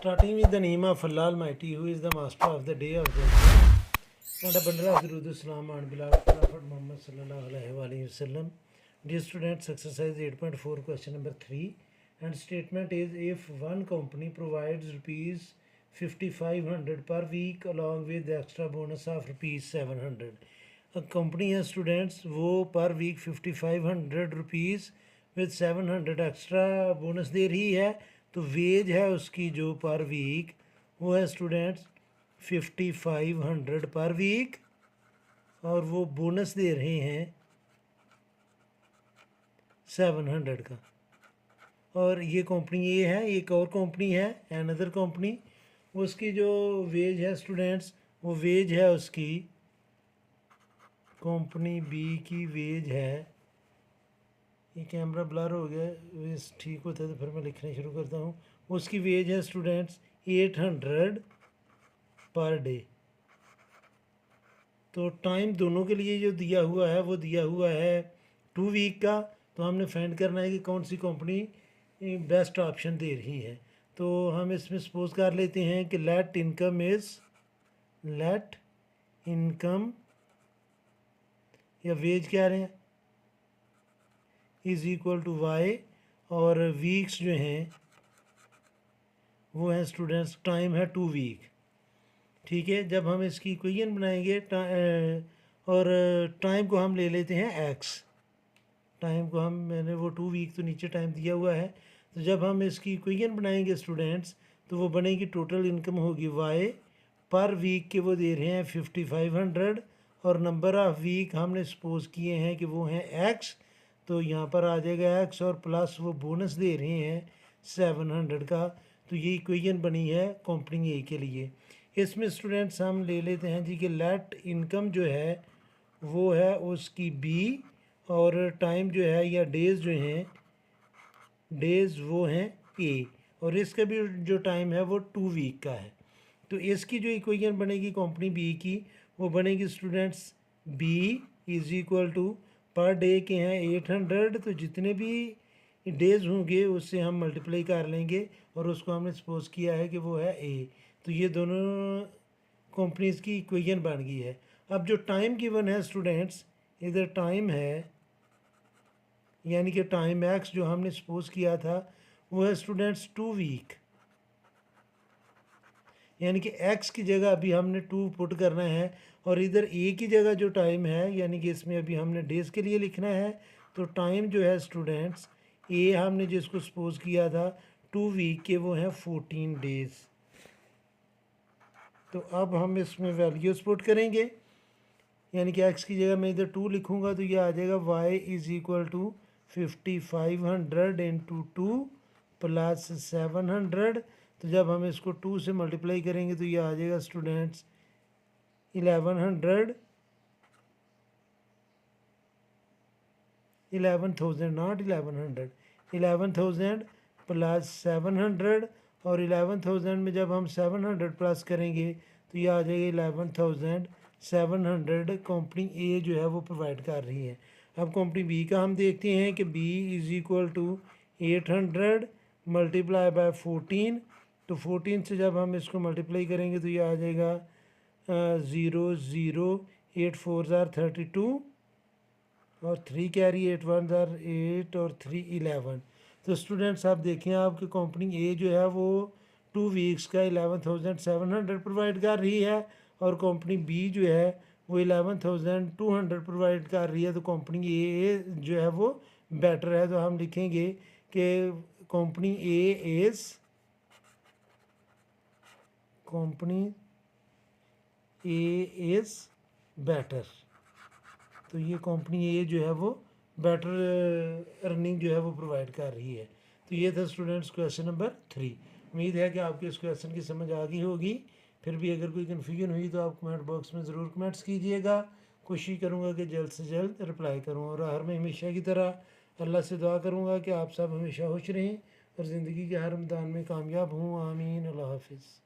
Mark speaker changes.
Speaker 1: Starting with the name of Allah Almighty, who is the master of the day of judgment, and a bundle of Durud Salam and beloved Prophet Muhammad sallallahu alaihi wasallam. Dear students, exercise 8.4, question number 3, and statement is: if one company provides rupees 5500 per week along with the extra bonus of rupees 700. A company है students, वो पर week 5500 rupees विद 700 extra bonus दे रही है, तो veg है उसकी जो पर वीक वो है स्टूडेंट्स 5500 पर वीक, और वो बोनस दे रहे हैं 700 का। और ये कंपनी ये है, एक और कंपनी है अनदर कंपनी, उसकी जो वेज है स्टूडेंट्स, वो वेज है उसकी कंपनी बी की वेज है, ये कैमरा ब्लर हो गया, वेज ठीक होता है तो फिर मैं लिखना शुरू करता हूँ। उसकी वेज है स्टूडेंट्स 800 पर डे। तो टाइम दोनों के लिए जो दिया हुआ है वो दिया हुआ है 2 वीक का, तो हमने फाइंड करना है कि कौन सी कंपनी बेस्ट ऑप्शन दे रही है। तो हम इसमें सपोज कर लेते हैं कि लेट इनकम या वेज कह रहे हैं इज़ इक्वल टू वाई, और वीक्स जो हैं वो हैं स्टूडेंट्स, टाइम है 2 वीक। ठीक है, जब हम इसकी इक्वेशन बनाएंगे और टाइम को हम ले लेते हैं एक्स, टाइम को हम मैंने वो 2 वीक तो नीचे टाइम दिया हुआ है, तो जब हम इसकी इक्वेशन बनाएंगे स्टूडेंट्स तो वो बनेगी टोटल इनकम होगी वाई, पर वीक के वो दे रहे हैं 5500, और नंबर ऑफ़ वीक हमने सपोज किए हैं कि वो हैं एक्स, तो यहाँ पर आ जाएगा एक्स और प्लस वो बोनस दे रहे हैं 700 का। तो ये इक्वेशन बनी है कंपनी ए के लिए। इसमें स्टूडेंट्स हम ले लेते हैं जी कि लेट इनकम जो है वो है उसकी बी, और टाइम जो है या डेज़ जो हैं डेज़ वो हैं ए, और इसका भी जो टाइम है वो 2 वीक का है। तो इसकी जो इक्वेशन बनेगी कंपनी बी की, वो बनेगी students B is equal to per day के हैं 800, तो जितने भी डेज़ होंगे उससे हम मल्टीप्लाई कर लेंगे, और उसको हमने सपोज किया है कि वो है ए। तो ये दोनों कंपनीज़ की इक्वेशन बन गई है। अब जो टाइम गिवन है स्टूडेंट्स, इधर टाइम है यानी कि टाइम एक्स जो हमने सपोज किया था वो है स्टूडेंट्स 2 वीक, यानी कि एक्स की जगह अभी हमने 2 पुट करना है, और इधर ए की जगह जो टाइम है यानी कि इसमें अभी हमने डेज़ के लिए लिखना है। तो टाइम जो है स्टूडेंट्स ए हमने जिसको सपोज किया था 2 वीक के, वो हैं 14 डेज़। तो अब हम इसमें वैल्यूज़ पुट करेंगे, यानी कि एक्स की जगह मैं इधर 2 लिखूँगा तो ये आ जाएगा Y is equal to 5500 into 2 plus 700। तो जब हम इसको 2 से मल्टीप्लाई करेंगे तो ये आ जाएगा स्टूडेंट्स 1100 11,000 नॉट 1100 11,000 प्लस 700, और 11,000 में जब हम 700 प्लस करेंगे तो ये आ जाएगा 11,700 कंपनी ए जो है वो प्रोवाइड कर रही है। अब कंपनी बी का हम देखते हैं कि B is equal to 800 multiply by 14, तो 14 से जब हम इसको मल्टीप्लाई करेंगे तो ये आ जाएगा 0 0 8 4 ज़ार 32, और 3 कैरी 8 1 ज़ार 8 और 3 11। तो स्टूडेंट्स आप देखें आपकी कंपनी ए जो है वो 2 वीक्स का 11,700 प्रोवाइड कर रही है, और कंपनी बी जो है वो 11,200 प्रोवाइड कर रही है। तो कंपनी ए जो है वो बेटर है, तो हम लिखेंगे कि कंपनी ए इज़ बेटर। तो ये कंपनी ए जो है वो बेटर अर्निंग जो है वो प्रोवाइड कर रही है। तो ये था स्टूडेंट्स क्वेश्चन नंबर 3। उम्मीद है कि आपको इस क्वेश्चन की समझ आ गई होगी। फिर भी अगर कोई कन्फ्यूजन हुई तो आप कमेंट बॉक्स में ज़रूर कमेंट्स कीजिएगा, कोशिश करूँगा कि जल्द से जल्द रिप्लाई करूँ। और हर में हमेशा की तरह अल्लाह से दुआ करूँगा कि आप सब हमेशा खुश रहें और ज़िंदगी के हर मैदान में कामयाब हों। आमीन। अल्लाह हाफिज़।